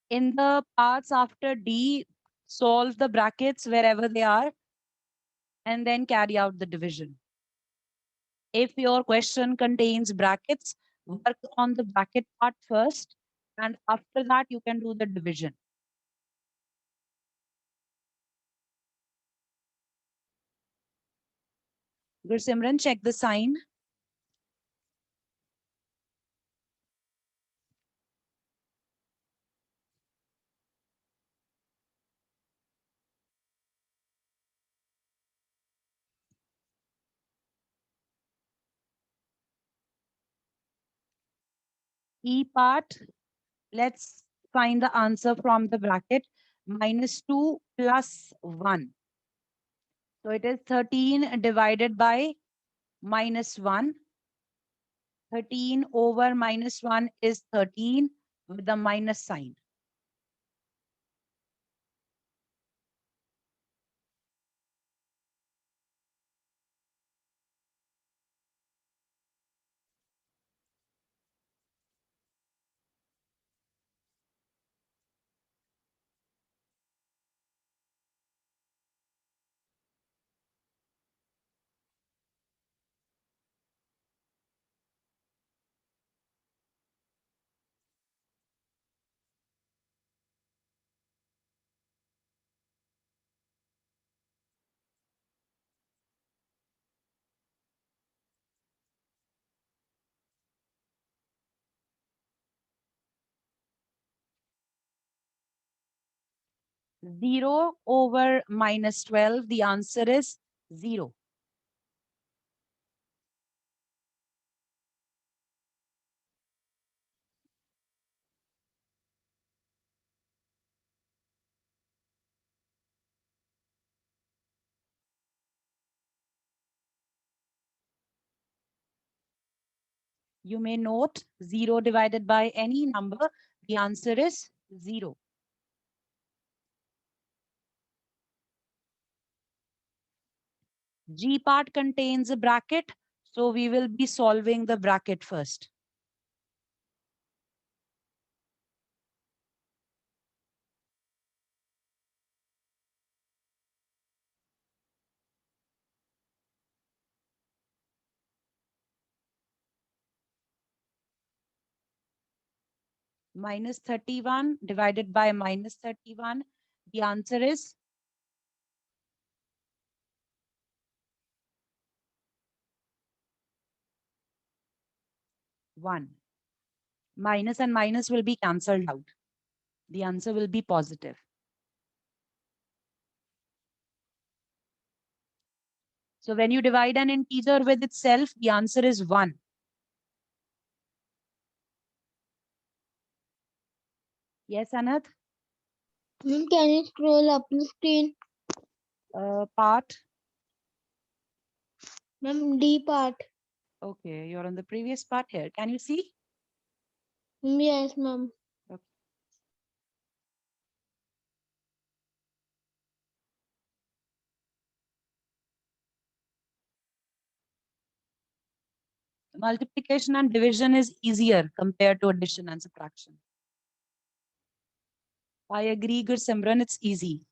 In the parts after D, solve the brackets wherever they are and then carry out the division. If your question contains brackets, work on the bracket part first, and after that you can do the division. Gursimran, check the sign. E part, let's find the answer from the bracket. -2 plus 1. So it is 13 divided by -1. 13 over -1 is 13 with the minus sign. Zero over -12, the answer is 0. You may note 0 divided by any number, the answer is 0. G part contains a bracket, so we will be solving the bracket first. -31 divided by -31, the answer is 1. Minus and minus will be cancelled out. The answer will be positive. So when you divide an integer with itself, the answer is 1. Yes, Anat? Ma'am, can you scroll up the screen? Part. Ma'am, D part. Okay, you're on the previous part here. Can you see? Yes, ma'am. Okay. Multiplication and division is easier compared to addition and subtraction. I agree, Gursimran, it's easy.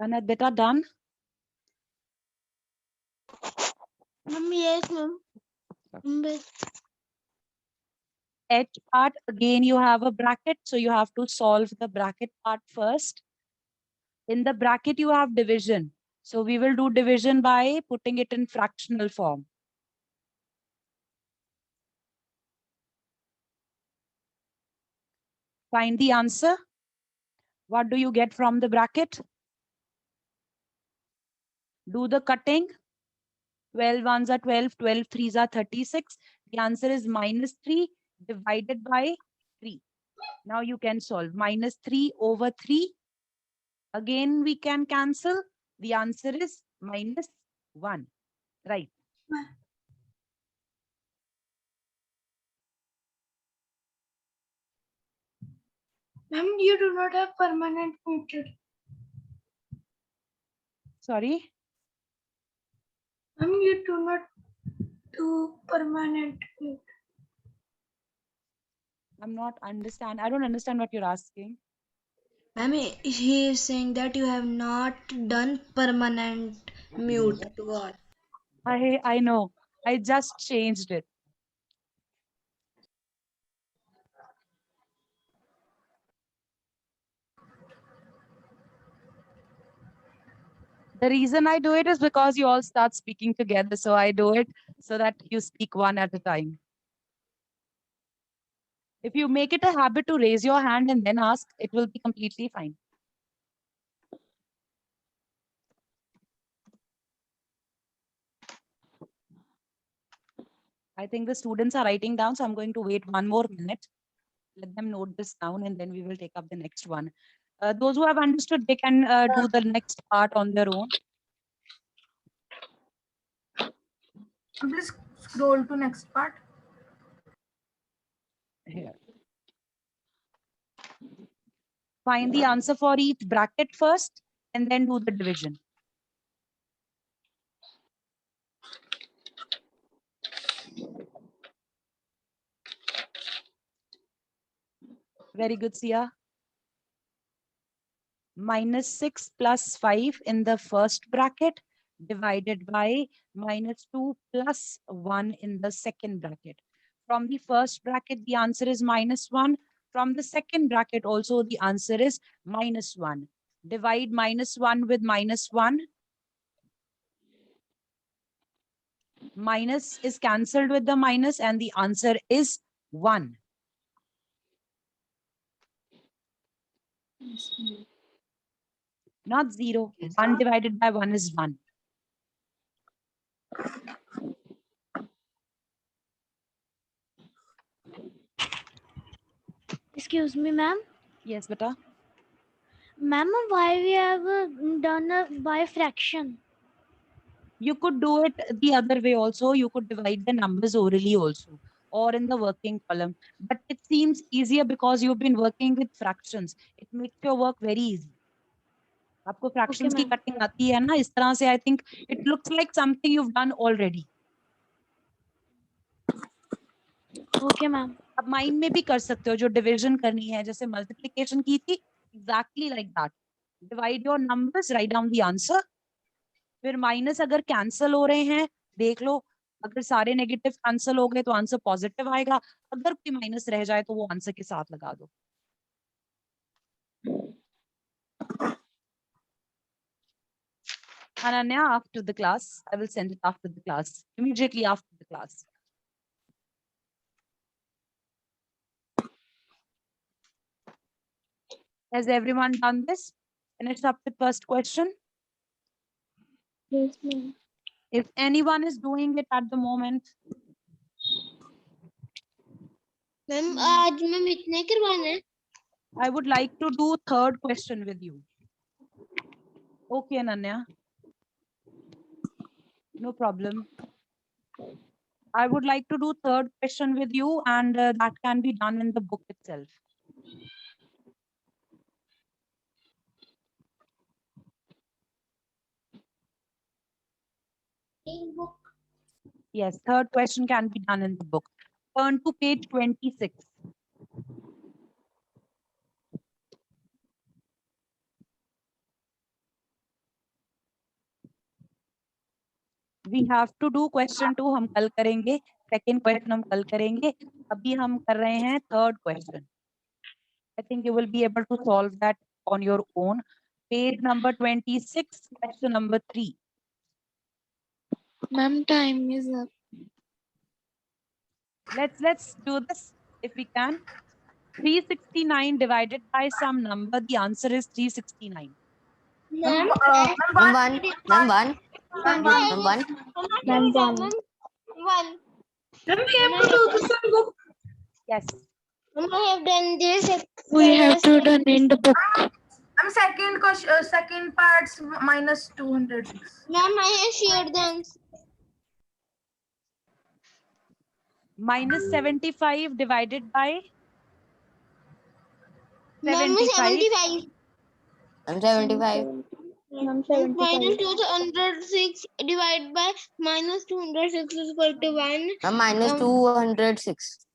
Anat, beta, done? Ma'am, yes, ma'am. H part, again, you have a bracket, so you have to solve the bracket part first. In the bracket, you have division. So we will do division by putting it in fractional form. Find the answer. What do you get from the bracket? Do the cutting. 12 ones are 12, 12 threes are 36. The answer is -3 divided by Now you can solve. -3/3. Again, we can cancel. The answer is -1. Right. Ma'am, you do not have permanent method. Sorry. Ma'am, you do not do permanent method. I don't understand what you're asking. I mean, he is saying that you have not done permanent mute to all. I know. I just changed it. The reason I do it is because you all start speaking together. So I do it so that you speak one at a time. If you make it a habit to raise your hand and then ask, it will be completely fine. I think the students are writing down, so I'm going to wait 1 more minute. Let them note this down and then we will take up the next one. Those who have understood, they can do the next part on their own. Please scroll to next part. Here. Find the answer for each bracket first and then do the division. Very good, Sia. -6 plus 5 in the first bracket divided by -2 plus 1 in the second bracket. From the first bracket, the answer is -1. From the second bracket also, the answer is -1. Divide -1 with -1. Minus is cancelled with the minus and the answer is 1. Not 0. 1 divided by 1 is 1. Excuse me, ma'am. Yes, beta. Ma'am, why we have done by fraction? You could do it the other way also. You could divide the numbers orally also or in the working column. But it seems easier because you've been working with fractions. It makes your work very easy. आपको fractions की ma'am. cutting आती है ना इस तरह से I think it looks like something you've done already. Okay, ma'am. अब mind में भी कर सकते हो जो डिवीजन करनी है जैसे मल्टीप्लिकेशन की थी exactly like that. Divide your numbers, write down the answer. फिर माइनस अगर कैंसल हो रहे हैं देख लो अगर सारे नेगेटिव कैंसल हो गए तो आंसर पॉजिटिव आएगा अगर कोई माइनस रह जाए तो वो आंसर के साथ लगा दो Ananya, after the class, I will send it after the class, immediately after the class. Has everyone done this? Finished up the first question? Yes, ma'am. If anyone is doing it at the moment, ma'am आज ma'am इतने करवाने हैं? I would like to do third question with you. Okay, Ananya. No problem. I would like to do third question with you and that can be done in the book itself. Yes, third question can be done in the book. Turn to page 26. We have to do question 2 हम कल करेंगे. Second question हम कल करेंगे. अभी हम कर रहे हैं third question. I think you will be able to solve that on your own. Page number 26, question number 3. Ma'am, time is up. Let's do this if we can. 369 divided by some number, the answer is 369. Ma'am Ma'am, one. Ma'am one Yes. Ma'am, I have done this. We have to done in the book. I'm second question, second part's minus 206. Ma'am, I have shared the answer. Minus 75 divided by Ma'am, 75. 75. I'm 75. Ma'am, Minus 75. 206 divided by minus 206 is equal to 1. Minus Um, 206.